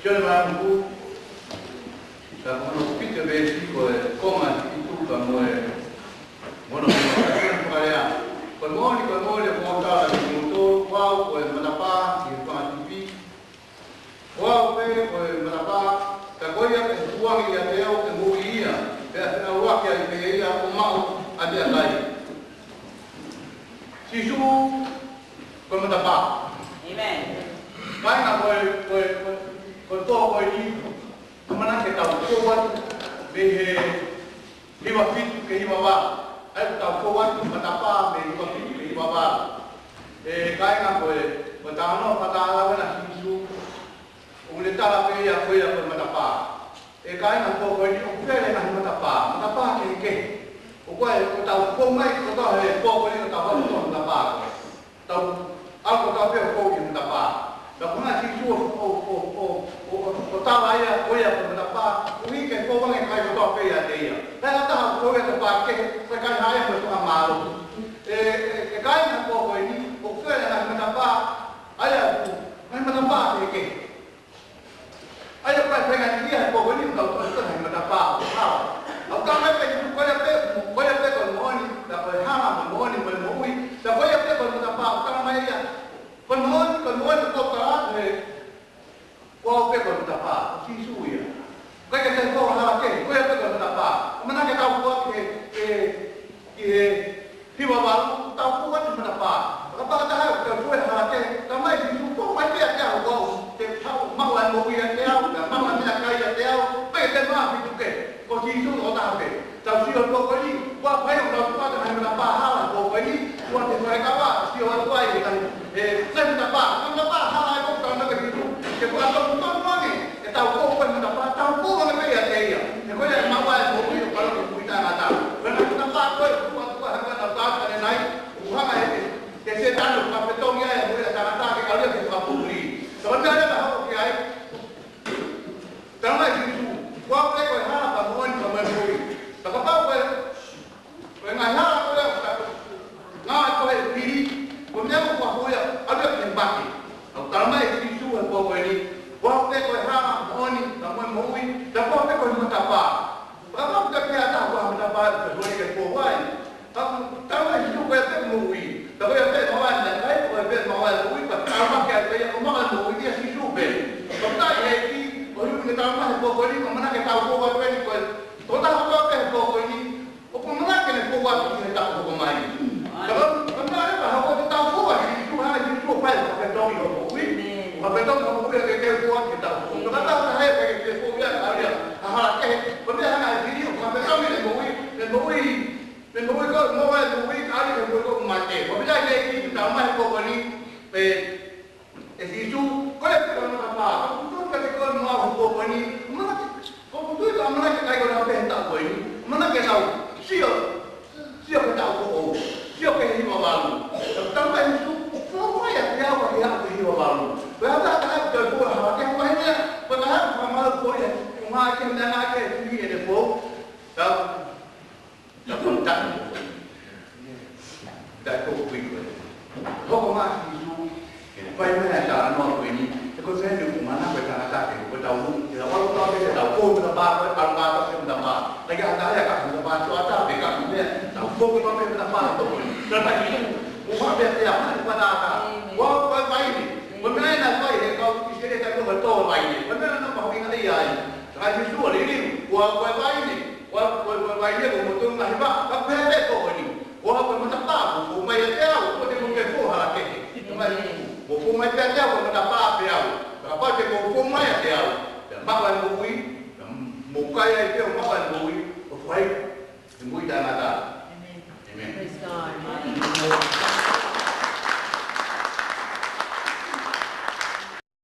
Yo le voy a un poco, como los pitos de chico, coma, y tú, como bueno, con mole, montar el motor, wow, pues manapá, y con atipi, wow, pues manapá, cacoya, que tu guan y ateo, que movía, la guaquia y que ella, un mago, ante el aire. Si su, con manapá. Amen. Vaina, con todo, con el kemana kita kuat be lima fit ke lima ba ai ta kuat matapa be lima fit ke lima ba kai na ko ta no pata la na sisu ule ta la pe ya ko matapa kai na ko ni o pe na matapa ke o ko ta ko mai ko ta he ko ni ta ba ko matapa ta al ko ta pe ko ni matapa da kuna sisu o tava ia oia por na pa o que ko vai kai ko pe ia teia ta ta ko ia pa ke sa kai haia ko amaro kai na ko ko ni o que na pa aya na pa ke aya pa pe ga ni ko ko ni ko na pa ha o ka me pe ko ia pe ko mo ni da ko ha mo ni mo ui da ko ia pe ko na pa ka ma ia ko mo ko ta Kau pekor tapa, si suya. Kau kata kau hal ke, kau pekor tapa. Mana kita tahu kau tiba baru tahu kau cuma tapa. Apa kata kau hal ke, kamai si supo, mai dia tahu kau. Tahu mahuan mau dia tahu, mahuan dia kaya tahu. Baik tema itu ke, kau si supo kau tahu ke. Tahu si kau ni, kau bayar kau tu ada hanya tapa hal kau ni. Kau tidak kau si orang tua ini kan, saya tapa hal kau tahu nak itu. Kalau aku tuan mami, kita tahu kau pun mendapat tahu kau mana kaya dia. Kalau yang mawar mobil kalau kita nggak tahu. Karena kita tahu kau harga dapat ada naik, uang ada. Jadi tahu apa betulnya yang boleh kita tahu kalau dia bisa beli. Sebenarnya tahu kiai. Karena itu, kau kau hal apa mohon sama beli. Tak tahu kau nggak hal kau beli. Kemudian kau ada yang baki. Kalau itu kau ini, kau ha oni, kamu mau ini, dah kau kau mentapa. Kamu tak kaya tahu kau mentapa, kau ini kau buat. Kamu itu kau mau ini, tapi kau mau anda, kau mau mau ini, kamu kaya mau ini dia si suben. Kau tak ini, kau ini kita tahu kau ini, mana kita tahu kau ini, kau tahu kau ini, kau mana kita kau buat ini tahu kau main. Kalau mana kau tahu kau ini, itu hanya itu file kau tahu kau ini. Betul kamu boleh kekeh kuat kita. Kalau tahu saya kekeh kuat dia, hal kekeh. Benda hanya video sampai kami dan bui kau mau kali dan bui kau mati. Benda ini kita mahu kau ni, isu kau yang kita nak apa? Kau kata kau mau kau ni, mana kau tu itu mana kita kau nak hentak kau ni, mana kita tahu? Siapa kita tahu kau? Siapa yang hidup baru? Tambah itu, semua yang dia hidup baru. Berapa kali terbuat hal yang banyak, padahal mamal kau yang makin dan makin tinggi ada kau, tak kontak, tak kau pikir. Kau masih isu, baik mana cara nak kau ini? Kau saya di mana kau cara tak kau tahu? Kalau kau tahu tahu kau berapa, kalau kau berapa, lagi ada ya kau berapa cuaca, mereka punya tahu kau berapa tu. Dan itu, umat biasa mana pada apa? Kau baik ni. Bagaimana nak baik? Kau isteri tak betul baik. Bagaimana nak baik dengan dia? Kalau justru ini, kau baik ni, kau baik ni, kau betul nak hebat. Kau hebat kau ni. Kau mendapat, kau main jauh, kau tidak mungkin kau hal ini. Kau main jauh, kau mendapat jauh. Apa je kau main jauh? Dan makan bui, muka yang itu makan bui, kau baik, bui dan ada. Amen. Praise God.